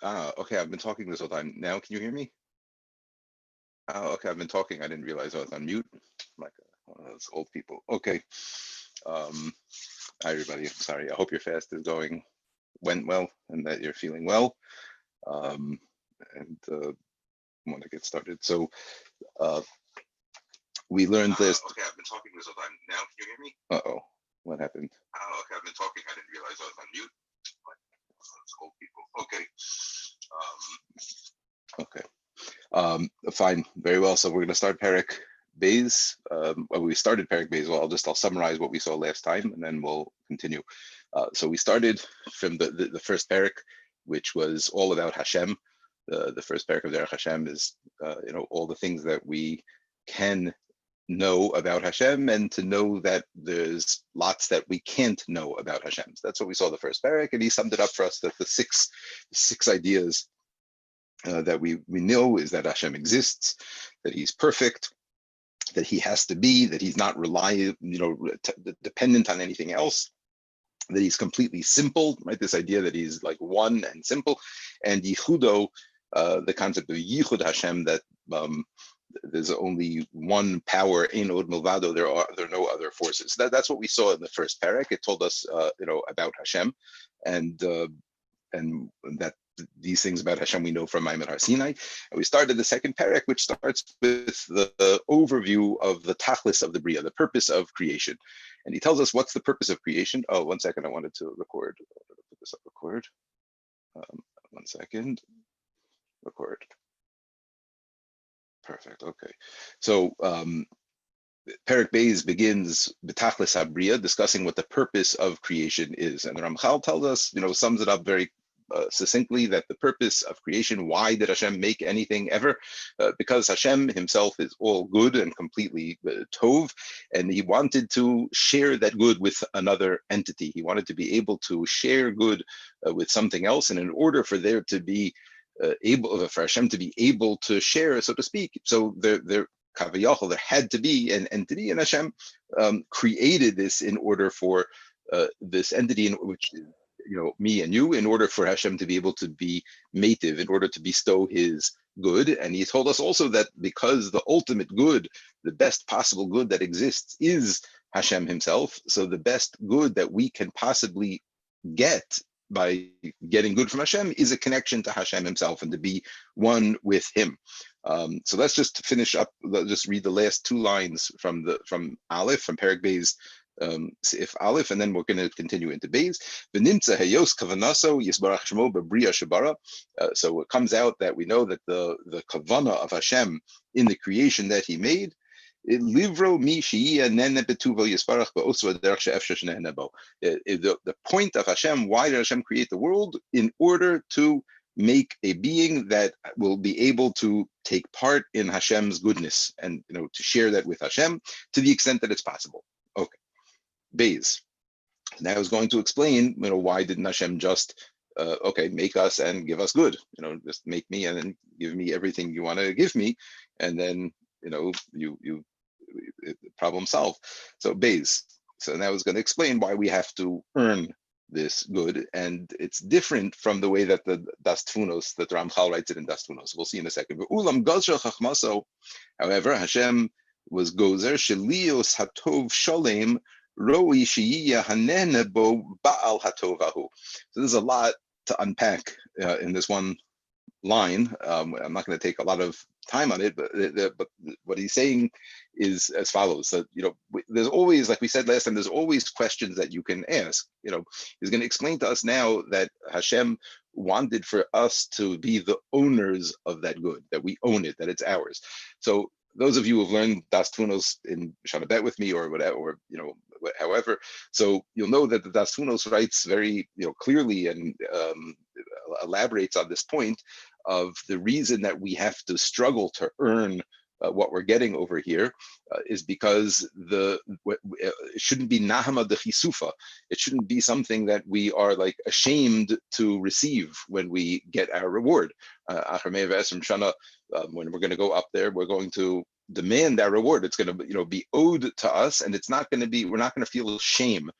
Okay, I've been talking this whole time. Now, can you hear me? Okay, I've been talking. I didn't realize I was on mute. Like one of those old people. Okay. Um, Hi, everybody. I'm sorry. I hope your fast went well and that you're feeling well. Um, and want to get started. So we learned this. Okay, I've been talking this whole time. Now, can you hear me? Uh-oh. What happened? Okay, I've been talking. I didn't realize I was on mute. Like those old people. Okay. Fine, very well. So we're going to start Perek Beis. We started Perek Beis. Well, I'll summarize what we saw last time, and then we'll continue. So we started from the first Perek, which was all about Hashem. The first Perek of Derech Hashem is, all the things that we can know about Hashem, and to know that there's lots that we can't know about Hashem. So that's what we saw the first Perek, and he summed it up for us that the six ideas that we know is that Hashem exists, that he's perfect, that he has to be, that he's not dependent on anything else, that he's completely simple, right? This idea that he's like one and simple, and Yichudo, the concept of Yichud Hashem, that there's only one power, Ein Od Milvado, there are no other forces. That's what we saw in the first parak. It told us, about Hashem, and that these things about Hashem we know from Maimon Har Sinai. And we started the second parak, which starts with the overview of the tachlis of the Bria, the purpose of creation. And he tells us what's the purpose of creation. Oh, 1 second, I wanted to record. I wanted to put this up, record. 1 second, record. Perfect, okay. So Perek Beis begins betachlis habria, discussing what the purpose of creation is. And the Ramchal tells us, sums it up very succinctly, that the purpose of creation, why did Hashem make anything ever? Because Hashem himself is all good and completely tov, and he wanted to share that good with another entity. He wanted to be able to share good with something else, and in order for there to be for Hashem to be able to share, so to speak, so there had to be an entity, and Hashem created this in order for this entity, in which me and you, in order for Hashem to be able to be mative, in order to bestow his good. And he told us also that because the ultimate good, the best possible good that exists is Hashem himself, so the best good that we can possibly get by getting good from Hashem is a connection to Hashem himself and to be one with him. So let's just finish up, let's just read the last two lines from Aleph, from Perek Beis, if Aleph, and then we're going to continue into Beis. So it comes out that we know that the kavanah of Hashem in the creation that he made, the point of Hashem, why did Hashem create the world? In order to make a being that will be able to take part in Hashem's goodness, and to share that with Hashem to the extent that it's possible. Okay, Beis. Now I was going to explain, why didn't Hashem just make us and give us good? Just make me and then give me everything you want to give me, and then you problem solved. So Beis. So now I was going to explain why we have to earn this good, and it's different from the way that the Das Tfunos, that Ramchal writes it in Das Tfunos. We'll see in a second. However, Hashem was gozer shelios hatov sholem roi sheyiyah hanene bo ba'al hatovahu. So there's a lot to unpack in this one line. I'm not going to take a lot of time on it, but what he's saying is as follows: that there's always, like we said last time, there's always questions that you can ask. He's going to explain to us now that Hashem wanted for us to be the owners of that good, that we own it, that it's ours. So those of you who've learned Das Tfunos in Shana Bet with me, or whatever, or however, so you'll know that the Das Tfunos writes very clearly and elaborates on this point of the reason that we have to struggle to earn what we're getting over here is because it shouldn't be nahama de chisufa. It shouldn't be something that we are like ashamed to receive when we get our reward. When we're going to go up there, we're going to demand our reward. It's going to be owed to us, and it's not going to be. We're not going to feel shame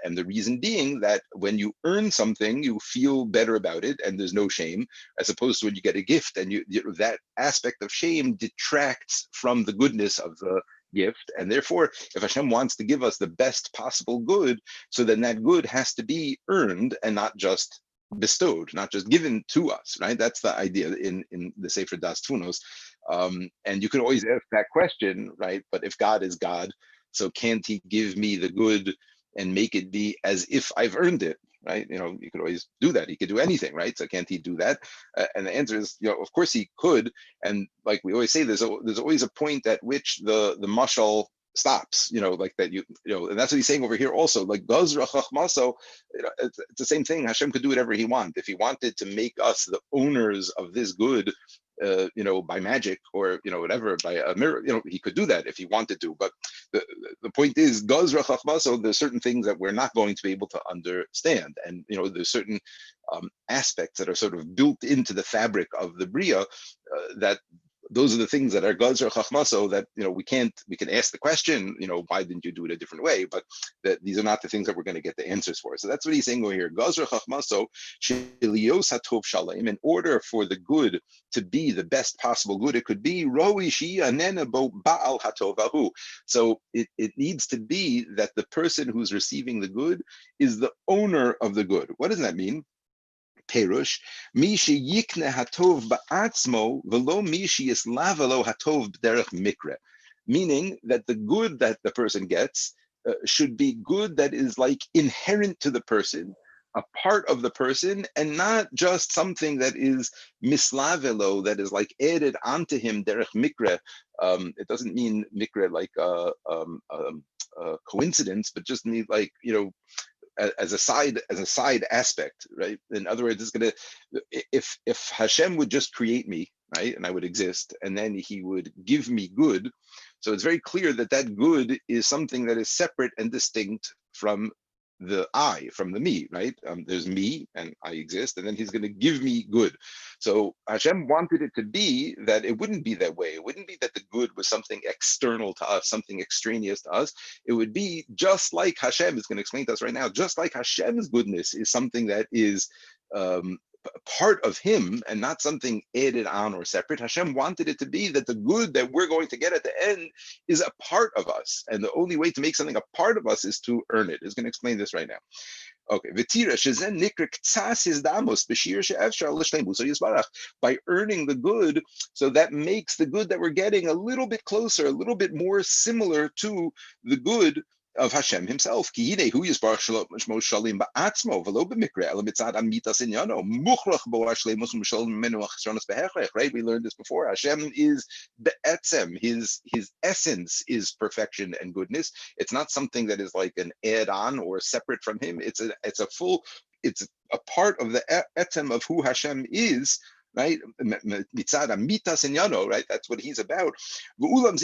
And the reason being that when you earn something, you feel better about it, and there's no shame, as opposed to when you get a gift, and that aspect of shame detracts from the goodness of the gift. And therefore, if Hashem wants to give us the best possible good, so then that good has to be earned and not just bestowed, not just given to us, right? That's the idea in the Sefer Das Tfunos. And you can always ask that question, right? But if God is God, so can't he give me the good and make it be as if I've earned it, right? You could always do that. He could do anything, right? So can't he do that? And the answer is, of course he could. And like we always say, there's always a point at which the mashal stops, like that, and that's what he's saying over here also, like Gazra Chachmaso, it's the same thing. Hashem could do whatever he wants. If he wanted to make us the owners of this good, by magic or, whatever, by a mirror, he could do that if he wanted to. But the point is, Gazra Chachmaso, there's certain things that we're not going to be able to understand. And, there's certain aspects that are sort of built into the fabric of the Bria that those are the things that are Gazra Chachmaso that, we can ask the question, why didn't you do it a different way? But that these are not the things that we're going to get the answers for. So that's what he's saying over here. Gazra Chachmaso, Shelios Hatov Shalem, in order for the good to be the best possible good, it could be Roi Shia Nenabo Baal Hatovahu. So it needs to be that the person who's receiving the good is the owner of the good. What does that mean? Perush, Mishi Yikne Hatov Ba'atzmo, Velo Mishi Islavelo Hatov Derech Mikre, meaning that the good that the person gets should be good that is like inherent to the person, a part of the person, and not just something that is mislavelo, that is like added onto him derech mikre. It doesn't mean mikre like coincidence, but just mean like, as a side aspect, right? In other words, it's gonna, if Hashem would just create me, right, and I would exist, and then he would give me good, so it's very clear that that good is something that is separate and distinct from the I, from the me, right? There's me and I exist, and then he's going to give me good. So Hashem wanted it to be that it wouldn't be that way. It wouldn't be that the good was something external to us, something extraneous to us. It would be just like Hashem is going to explain to us right now, just like Hashem's goodness is something that is part of him and not something added on or separate. Hashem wanted it to be that the good that we're going to get at the end is a part of us. And the only way to make something a part of us is to earn it. He's going to explain this right now. Okay, by earning the good, so that makes the good that we're getting a little bit closer, a little bit more similar to the good of Hashem himself. Right? We learned this before. Hashem is be'etzem. His essence is perfection and goodness. It's not something that is like an add-on or separate from him. It's a part of the etzem of who Hashem is. Right, right. That's what he's about. But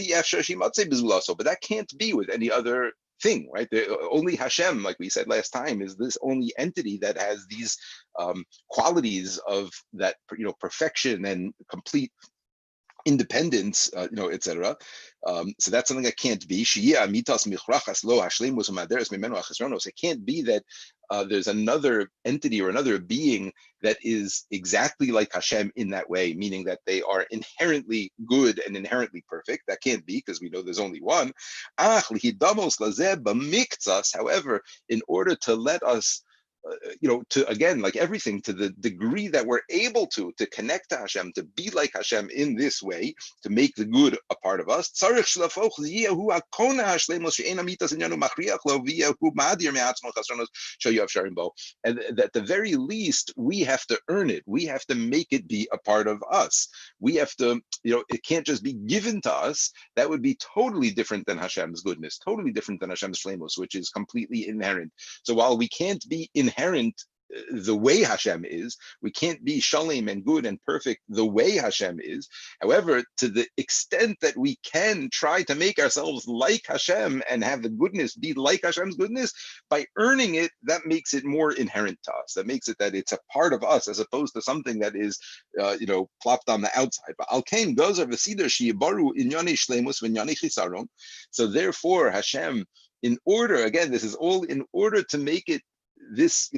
that can't be with any other thing, right? Only Hashem, like we said last time, is this only entity that has these qualities of that, perfection and complete independence, etc. So that's something that can't be. So it can't be that there's another entity or another being that is exactly like Hashem in that way, meaning that they are inherently good and inherently perfect. That can't be, because we know there's only one. However, in order to let us to, again, like everything, to the degree that we're able to connect to Hashem, to be like Hashem in this way, to make the good a part of us, and at the very least, we have to earn it. We have to make it be a part of us. We have to, it can't just be given to us. That would be totally different than Hashem's goodness, totally different than Hashem's shlemos, which is completely inherent. So while we can't be inherent the way Hashem is, we can't be shalom and good and perfect the way Hashem is. However, to the extent that we can try to make ourselves like Hashem and have the goodness be like Hashem's goodness, by earning it, that makes it more inherent to us. That makes it that it's a part of us, as opposed to something that is, plopped on the outside. But Alkein gozer v'sidar sheyibaru inyani shlemus v'inyani chisaron. So therefore, Hashem, in order, again, this is all in order to make it this,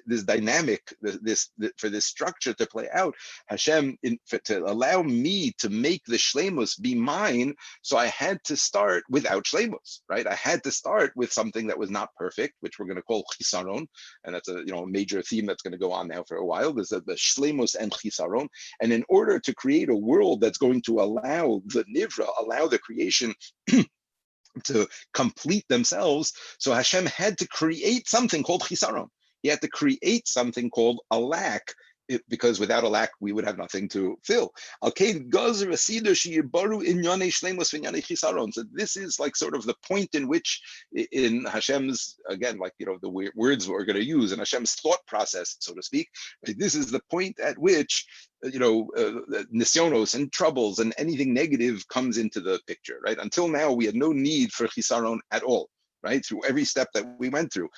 this dynamic, for this structure to play out. Hashem, to allow me to make the shleimus be mine, so I had to start without shleimus, right? I had to start with something that was not perfect, which we're going to call chisaron, and that's a major theme that's going to go on now for a while. There's the shleimus and chisaron, and in order to create a world that's going to allow the nivra, allow the creation to complete themselves. So Hashem had to create something called chisaron. He had to create something called a lack, because without a lack, we would have nothing to fill. So this is like sort of the point in which, in Hashem's, again, like, the words we're going to use in Hashem's thought process, so to speak, this is the point at which, nisyonos and troubles and anything negative comes into the picture, right? Until now, we had no need for chisaron at all. Right, through every step that we went through,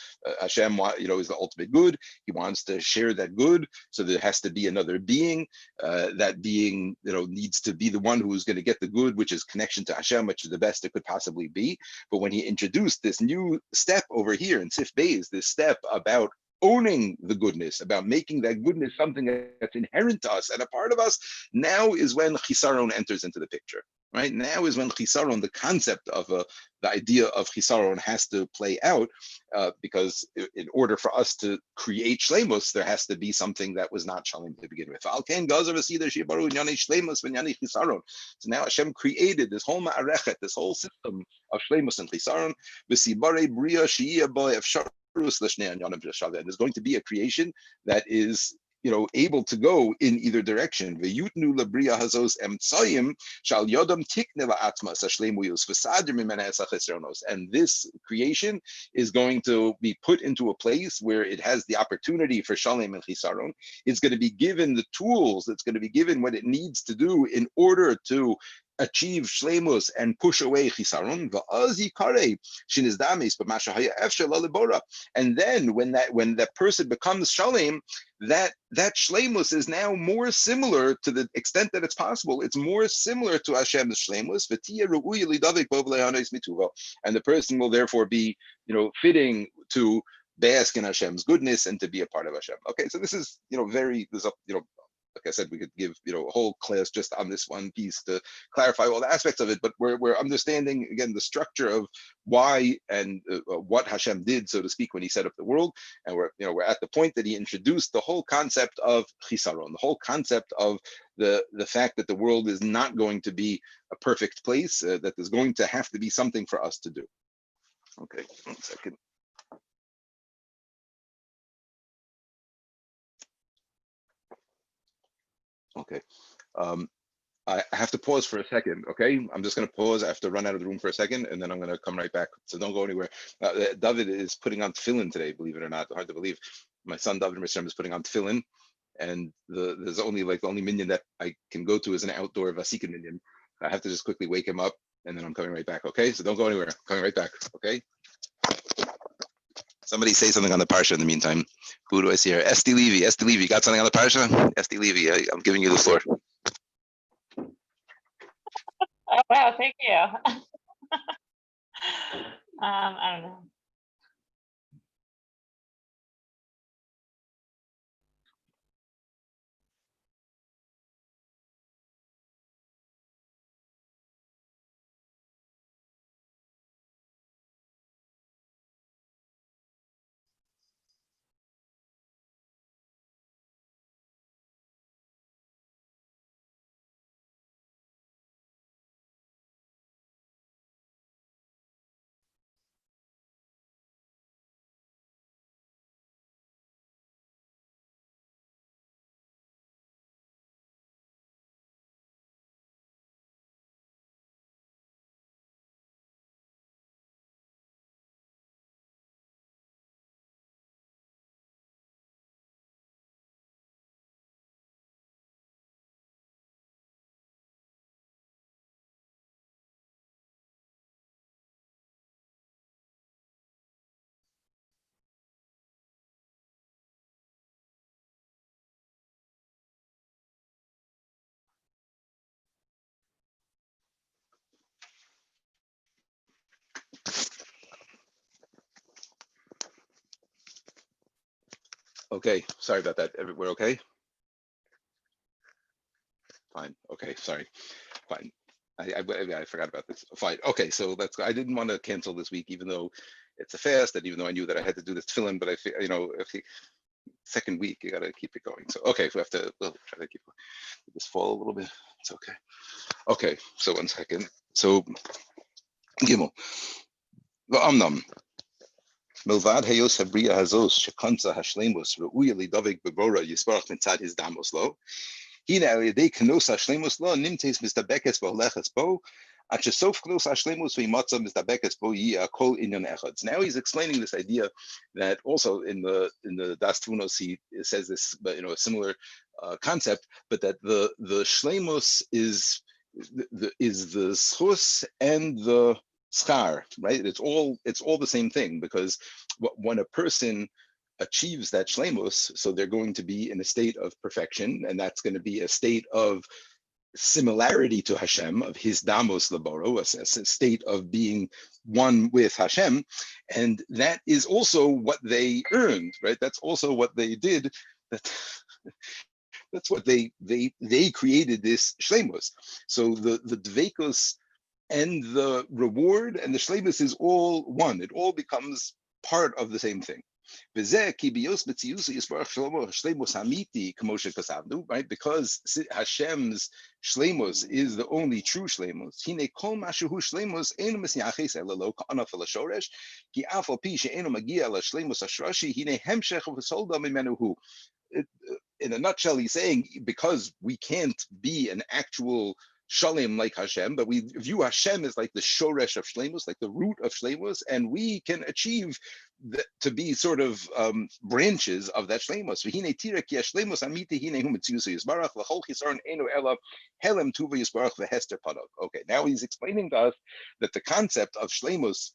Hashem, is the ultimate good. He wants to share that good, so there has to be another being. That being, needs to be the one who is going to get the good, which is connection to Hashem, which is the best it could possibly be. But when he introduced this new step over here in Sif Beis, this step about owning the goodness, about making that goodness something that's inherent to us and a part of us, now is when chisaron enters into the picture. Right, now is when chisaron, the concept of the idea of chisaron, has to play out, because in order for us to create shleimus, there has to be something that was not shalom to begin with. So now Hashem created this whole ma'arechet, this whole system of shleimus and chisaron. And there's going to be a creation that is, able to go in either direction. And this creation is going to be put into a place where it has the opportunity for shalom and chisaron. It's going to be given the tools, it's going to be given what it needs to do in order to achieve shleimus and push away chisaron. And then when that person becomes shalom, that shleimus is now more similar, to the extent that it's possible, it's more similar to Hashem's shleimus. And the person will therefore be, fitting to bask in Hashem's goodness and to be a part of Hashem. Okay, so this is, there's a, like I said, we could give, a whole class just on this one piece to clarify all the aspects of it, but we're understanding, again, the structure of why and what Hashem did, so to speak, when he set up the world. And we're at the point that he introduced the whole concept of chisaron, the whole concept of the fact that the world is not going to be a perfect place, that there's going to have to be something for us to do. Okay, 1 second. Okay. I have to pause for a second, okay? I'm just going to pause. I have to run out of the room for a second, and then I'm going to come right back. So don't go anywhere. David is putting on tefillin today, believe it or not. Hard to believe. My son, David Mishram, is putting on tefillin, and there's only the only minyan that I can go to is an outdoor Vasikin minyan. I have to just quickly wake him up, and then I'm coming right back, okay? So don't go anywhere. I'm coming right back, okay? Somebody say something on the parsha in the meantime. Who do I see here? Esti Levy, got something on the parsha? Esti Levy, I'm giving you the floor. Oh, wow, thank you. I don't know. Okay, sorry about that. We're okay? Fine. Okay, sorry. Fine. I forgot about this. Fine. Okay, so I didn't want to cancel this week, even though it's a fast, and even though I knew that I had to do this tefillin, but second week you got to keep it going. So okay, we have to. We'll try to keep this fall a little bit. It's okay. Okay, so 1 second. So Gimel. V'amnam. Milvad hayos habria hazos shekanza hashlemus ru'uya lidavik bebora yisbarach mitzad his damos lo. Hina alidei kanos hashlemus lo nimtes mistabekes b'holeches bo. Achesof kanos hashlemus v'yimatza mistabekes bo yi akol inyan echad. Now he's explaining this idea that also in the Das Tvunos he says this, but a similar concept, but that the shlemus is the schus and the schar, right? It's all the same thing, because when a person achieves that shlemus, so they're going to be in a state of perfection, and that's going to be a state of similarity to Hashem, of his damos laboro, a state of being one with Hashem, and that is also what they earned, right? That's also what they did. That's what they created this shlemus. So the dveikus and the reward and the shlemus is all one. It all becomes part of the same thing. Right? Because Hashem's shlemus is the only true shlemus. In a nutshell, he's saying, because we can't be an actual shalem like Hashem, but we view Hashem as like the shoresh of shlemus, like the root of shlemus, and we can achieve to be sort of branches of that shlemus. Okay, now he's explaining to us that the concept of shlemus,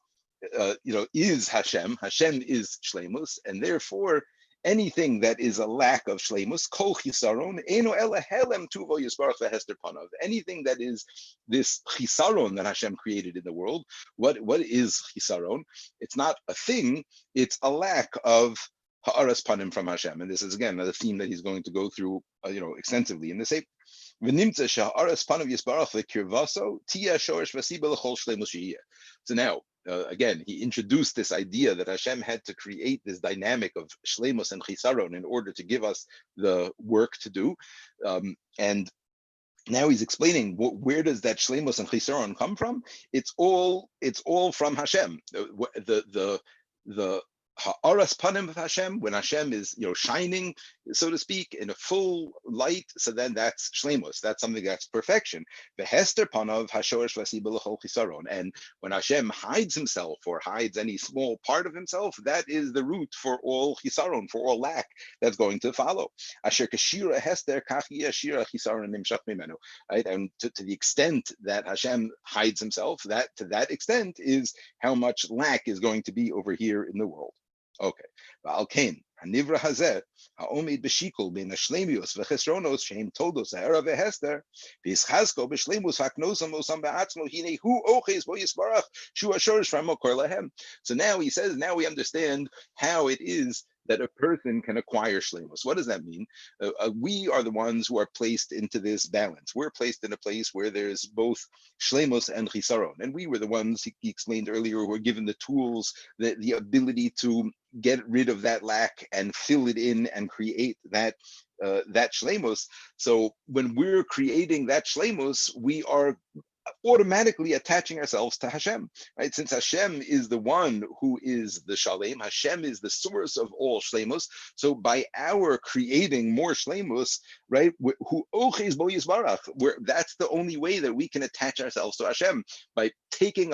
is Hashem. Hashem is shlemus, and therefore anything that is a lack of shlemus, kol chisaron, eno ela helem tuvo yisbarach v'hester panav. Anything that is this chisaron that Hashem created in the world, what is chisaron? It's not a thing, it's a lack of ha'aras panim from Hashem. And this is again another theme that he's going to go through, extensively in the same. So now, again, he introduced this idea that Hashem had to create this dynamic of shlemus and chisaron in order to give us the work to do, and now he's explaining where does that shlemus and chisaron come from. It's all from Hashem. The ha'aras panim of Hashem, when Hashem is shining, so to speak, in a full light, so then that's shlemus. That's something that's perfection. The hester panav hashorish v'asibel l'chol chisaron. And when Hashem hides himself or hides any small part of himself, that is the root for all chisaron, for all lack that's going to follow. Asher kashira hester kach yashira chisaron nimshach mimenu. Right, and to the extent that Hashem hides himself, that to that extent is how much lack is going to be over here in the world. Okay. Va'alkein hanivra hazeh ha'omid b'shikul bin hashlemius v'chesronos sheim toldos ha'era v'hester v'yischazko b'shlemus ha'knosam osam ba'atzmo hine hu oches bo yisbarach shu ha'shorish v'hamokor lahem. So now he says, now we understand how it is that a person can acquire shlemus. What does that mean? We are the ones who are placed into this balance. We're placed in a place where there's both shlemus and chisaron. And we were the ones, he explained earlier, who were given the tools, the ability to get rid of that lack and fill it in and create that shlemus. So when we're creating that shlemus, we are automatically attaching ourselves to Hashem, right? Since Hashem is the one who is the Shalem, Hashem is the source of all Shlemus. So by our creating more Shlemus, right, who oches bo yisbarach, that's the only way that we can attach ourselves to Hashem, by taking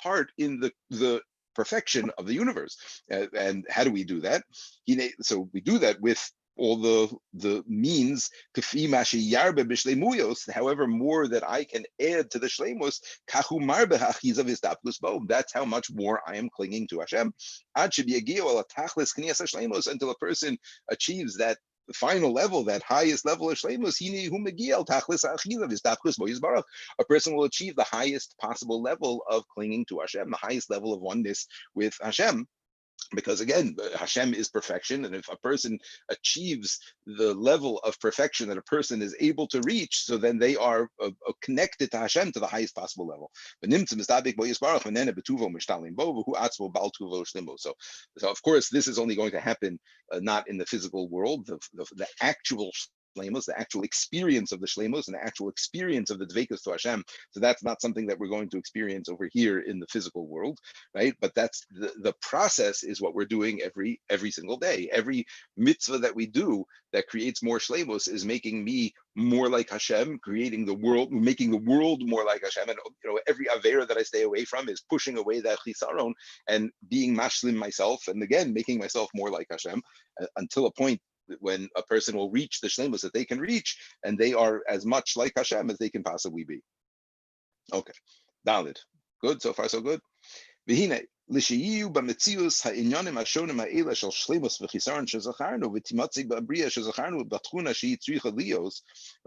part in the perfection of the universe. And how do we do that? So we do that with all the means, however more that I can add to the shlemus, that's how much more I am clinging to Hashem, until a person achieves that final level, that highest level of shlemus. A person will achieve the highest possible level of clinging to Hashem, the highest level of oneness with Hashem. Because again, Hashem is perfection, and if a person achieves the level of perfection that a person is able to reach, so then they are connected to Hashem to the highest possible level. So of course, this is only going to happen not in the physical world, the actual shleimus, the actual experience of the shleimus, and the actual experience of the dveikus to Hashem. So that's not something that we're going to experience over here in the physical world, right? But that's the process is what we're doing every single day. Every mitzvah that we do that creates more shleimus is making me more like Hashem, creating the world, making the world more like Hashem. And every avera that I stay away from is pushing away that chisaron and being mashlim myself, and again making myself more like Hashem until a point when a person will reach the shleimus that they can reach, and they are as much like Hashem as they can possibly be. Okay, Dalit. Good, so far so good. והנה, לשיהיו במציאוס העניונים השונים האלה של שלמוס וחיסרון שזכרנו ותימצא בבריאה שזכרנו בתכונה שהיא צריכה להיות,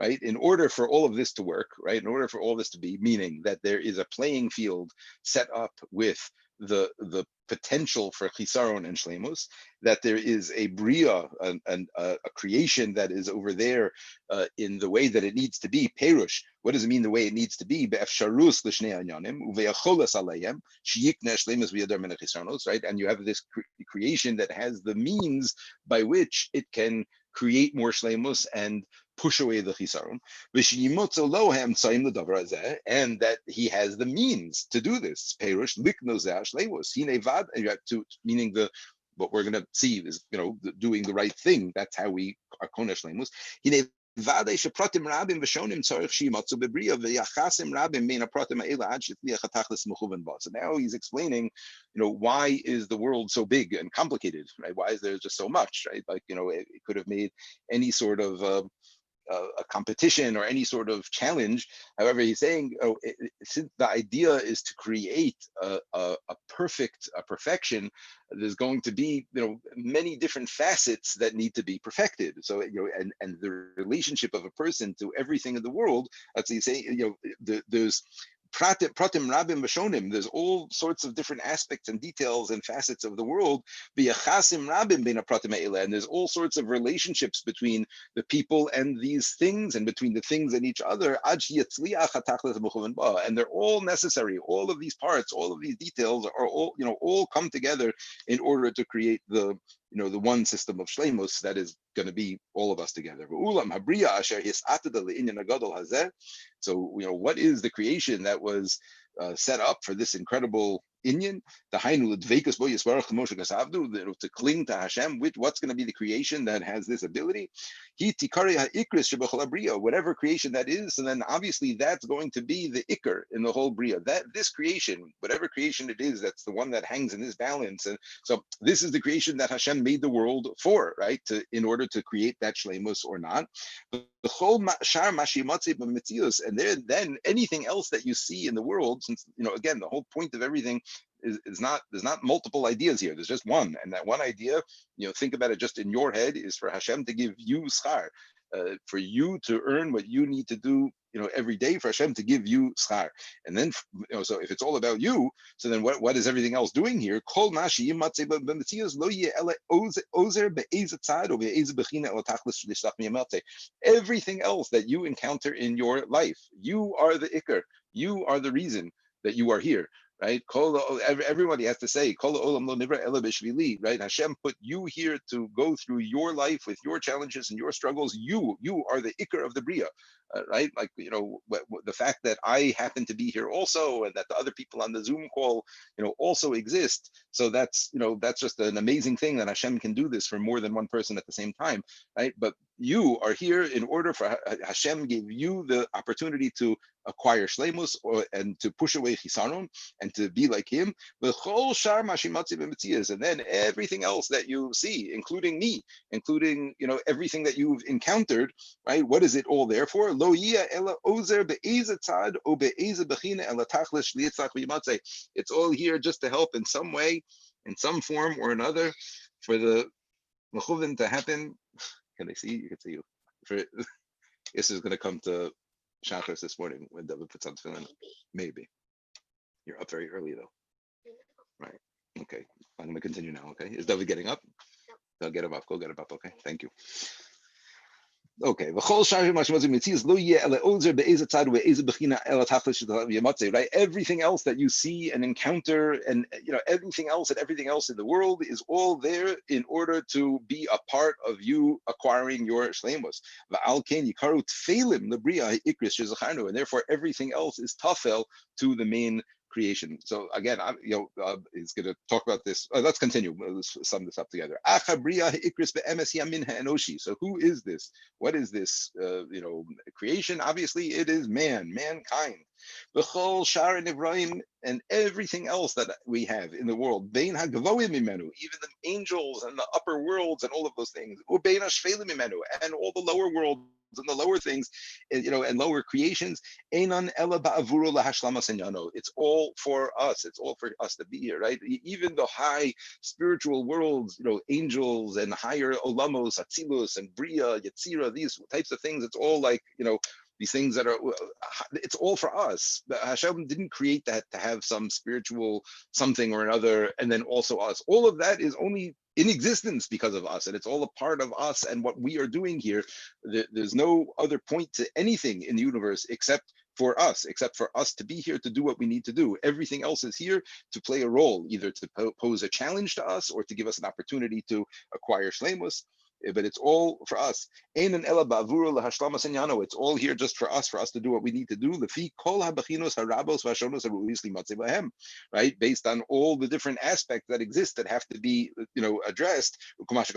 right? In order for all of this to work, right? In order for all this to be, meaning that there is a playing field set up with the potential for chisaron and shlemus, that there is a bria, a creation that is over there in the way that it needs to be. Perush, what does it mean the way it needs to be? Be'efsharus l'shnei anyanim uve'acholas alayim sheyikneh shlemus v'yadar min hachisronos, right? And you have this creation that has the means by which it can create more shlemus and push away the chisaron, and that he has the means to do this. Perush liknozeh shlemus hinevad, meaning what we're going to see is doing the right thing. That's how we are kona shlemus. So now he's explaining, why is the world so big and complicated, right? Why is there just so much, right? Like, it could have made any sort of a competition or any sort of challenge. However, he's saying, since the idea is to create a perfection, there's going to be many different facets that need to be perfected. So and the relationship of a person to everything in the world, as you say, there's pratim rabim v'shonim. There's all sorts of different aspects and details and facets of the world. V'yachasim rabim bein pratim ha'eleh, and there's all sorts of relationships between the people and these things, and between the things and each other. Ad sheyatzliach hatachlis mechuven ba, and they're all necessary. All of these parts, all of these details are all come together in order to create the one system of shleimus that is going to be all of us together. So, what is the creation that was set up for this incredible inyan? To cling to Hashem. What's going to be the creation that has this ability? Whatever creation that is, and then obviously that's going to be the ikr in the whole bria. That this creation, whatever creation it is, that's the one that hangs in this balance. And so this is the creation that Hashem made the world for, right? In order to create that shleimus or not. And then anything else that you see in the world, since again the whole point of everything is not, there's not multiple ideas here, there's just one, and that one idea, think about it just in your head, is for Hashem to give you schar, for you to earn what you need to do every day, for Hashem to give you schar. And then so if it's all about you, so then what is everything else doing here? Everything else that you encounter in your life, you are the ikr, you are the reason that you are here, right? Everybody has to say, right? Hashem put you here to go through your life with your challenges and your struggles. You are the ikr of the bria, right? Like, the fact that I happen to be here also, and that the other people on the Zoom call, also exist. So that's just an amazing thing that Hashem can do this for more than one person at the same time, right? But you are here in order for Hashem gave you the opportunity to acquire shleimus, and to push away chisaron, and to be like him. And then everything else that you see, including me, including everything that you've encountered, right? What is it all there for? It's all here just to help in some way, in some form or another, for the mechuvin to happen. Can they see? You can see you. This is going to come to Shachris this morning when David puts on tefillin. Maybe. You're up very early though. Right. Okay, I'm going to continue now. Okay, is David getting up? I'll get him up. Go get him up. Okay, thank you. Okay, right? Everything else that you see and encounter, and everything else in the world is all there in order to be a part of you acquiring your shleimus. And therefore, everything else is tafel to the main creation. So again, he's going to talk about this. Let's continue. Let's sum this up together. So who is this? What is this? Creation. Obviously, it is mankind. And everything else that we have in the world, even the angels and the upper worlds and all of those things, and all the lower worlds and the lower things, and lower creations. It's all for us. It's all for us to be here, right? Even the high spiritual worlds, angels and higher olamos, atzilus and bria, yetzira, these types of things. It's all like, these things that are, it's all for us. Hashem didn't create that to have some spiritual something or another, and then also us. All of that is only in existence because of us, and it's all a part of us and what we are doing here. There's no other point to anything in the universe except for us to be here to do what we need to do. Everything else is here to play a role, either to pose a challenge to us or to give us an opportunity to acquire shleimus. But it's all for us. It's all here just for us to do what we need to do. Right? Based on all the different aspects that exist that have to be, addressed. Like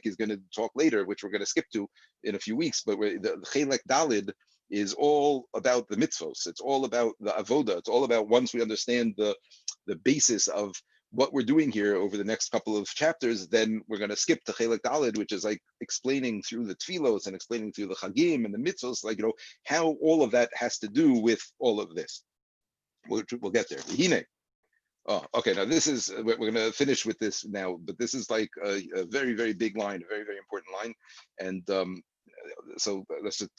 he's going to talk later, which we're going to skip to in a few weeks. But the Chelek Dalid is all about the mitzvos. It's all about the avoda. It's all about, once we understand the basis of what we're doing here over the next couple of chapters, then we're going to skip to Chelek Dalid, which is like explaining through the tfilos and explaining through the chagim and the mitzvos, like, how all of that has to do with all of this. We'll get there. Oh, okay. Now this is, we're going to finish with this now, but this is like a very, very big line, a very, very important line. And so let's just,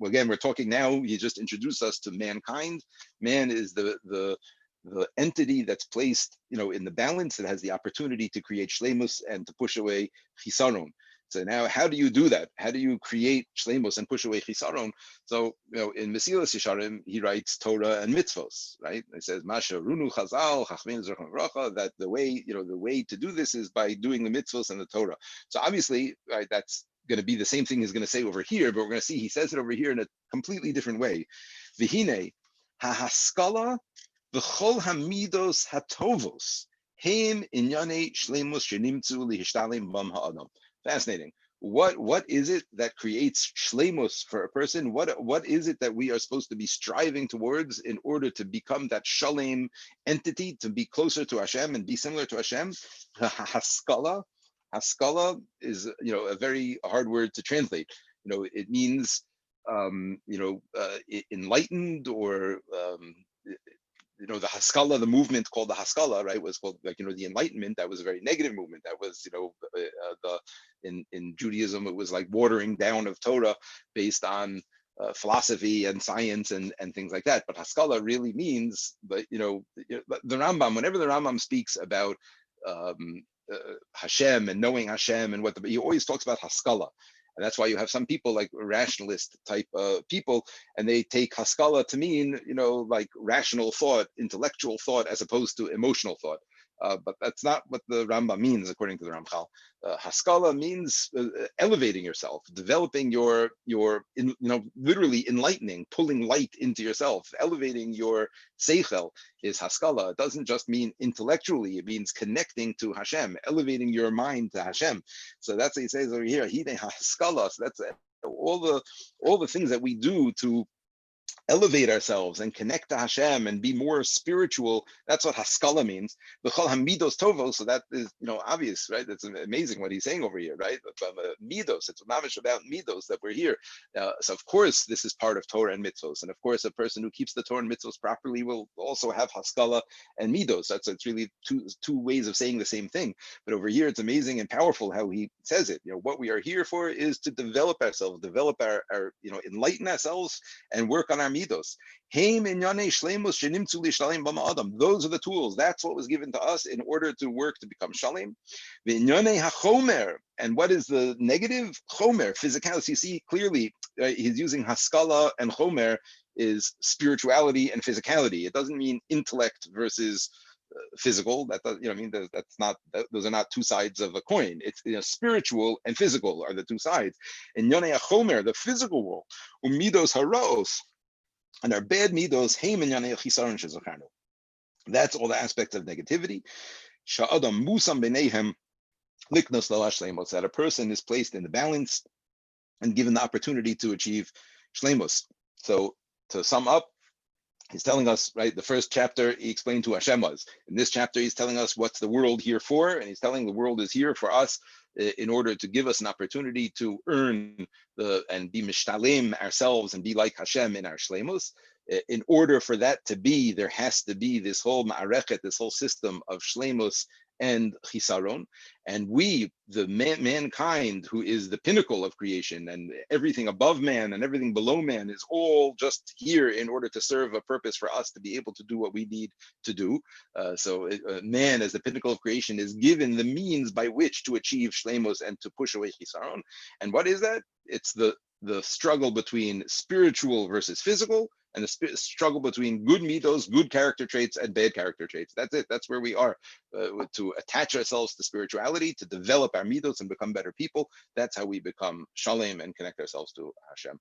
again, we're talking now, he just introduced us to mankind. Man is the entity that's placed, in the balance, that has the opportunity to create shleimus and to push away chisaron. So now, how do you do that? How do you create shleimus and push away chisaron? So, in Mesilas Yesharim, he writes Torah and mitzvos, right? It says, Masha Runu Chazal, Chachmin Zerchon Bracha, that the way to do this is by doing the mitzvos and the Torah. So obviously, right, that's going to be the same thing he's going to say over here, but we're going to see he says it over here in a completely different way. Vihine, hahaskala v'chol hamidos hatovos heim inyane shleimus shenimtzu lihishtalim bam ha'adam. Fascinating. What is it that creates shleimus for a person? What is it that we are supposed to be striving towards in order to become that shalem entity, to be closer to Hashem and be similar to Hashem? Haskala. Haskala is, a very hard word to translate. It means, enlightened, or the Haskalah, the movement called the Haskalah, right, was called, like, the Enlightenment. That was a very negative movement. That was, in Judaism, it was like watering down of Torah based on philosophy and science and things like that. But Haskalah really means, but the Rambam, whenever the Rambam speaks about Hashem and knowing Hashem and he always talks about Haskalah. And that's why you have some people, like rationalist type people, and they take Haskalah to mean, like rational thought, intellectual thought, as opposed to emotional thought. But that's not what the Rambam means, according to the Ramchal. Haskalah means elevating yourself, developing your literally enlightening, pulling light into yourself, elevating your seichel is Haskalah. It doesn't just mean intellectually; it means connecting to Hashem, elevating your mind to Hashem. So that's what he says over here. Hine Haskalah. So that's all the things that we do to elevate ourselves and connect to Hashem and be more spiritual. That's what Haskalah means. V'chol hamidos tovos. So that is, obvious, right? That's amazing what he's saying over here, right? Midos. It's mamish about midos that we're here. So of course, this is part of Torah and mitzvos, and of course, a person who keeps the Torah and mitzvos properly will also have Haskalah and midos. It's really two ways of saying the same thing. But over here, it's amazing and powerful how he says it. What we are here for is to develop ourselves, develop our enlighten ourselves, and work on our midos. Those are the tools. That's what was given to us in order to work to become shalim. And what is the negative? Chomer, physicality. You see clearly, he's using haskala, and chomer is spirituality and physicality. It doesn't mean intellect versus physical. That does, that's not. Those are not two sides of a coin. It's spiritual and physical are the two sides. And yonei hachomer, the physical world, umidos haraos, and our bad midos, heim and yonei chisaron shezocharnu. That's all the aspects of negativity. Sha'adam musam b'neihem liknos lalash shlemos, that a person is placed in the balance and given the opportunity to achieve shlemos. So to sum up, he's telling us, right, the first chapter, he explained who Hashem was. In this chapter, he's telling us what's the world here for, and he's telling the world is here for us in order to give us an opportunity to earn and be mishtalim ourselves and be like Hashem in our shleimus. In order for that to be, there has to be this whole ma'arechet, this whole system of shleimus and chisaron, and we, the mankind, who is the pinnacle of creation, and everything above man and everything below man is all just here in order to serve a purpose for us to be able to do what we need to do. So man, as the pinnacle of creation, is given the means by which to achieve shlemos and to push away chisaron. And what is that? It's the struggle between spiritual versus physical, and the struggle between good mitos, good character traits, and bad character traits. That's it. That's where we are, to attach ourselves to spirituality, to develop our mitos and become better people. That's how we become shalem and connect ourselves to Hashem.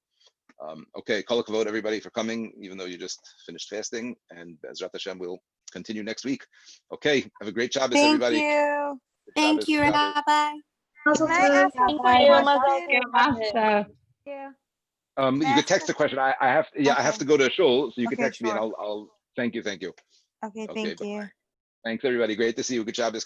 Okay, kol hakavod everybody for coming, even though you just finished fasting. And Bezrat Hashem, we'll continue next week. Okay, have a great Shabbos, everybody. Thank you, Rabbi. Mazel Can I tov. ask a Thank you, question? Mazel. Yeah. You could text the question. I have to go to a shul, so you can Okay, text me and sure. I'll thank you. Okay, thank you. Thanks everybody. Great to see you. Good Shabbos.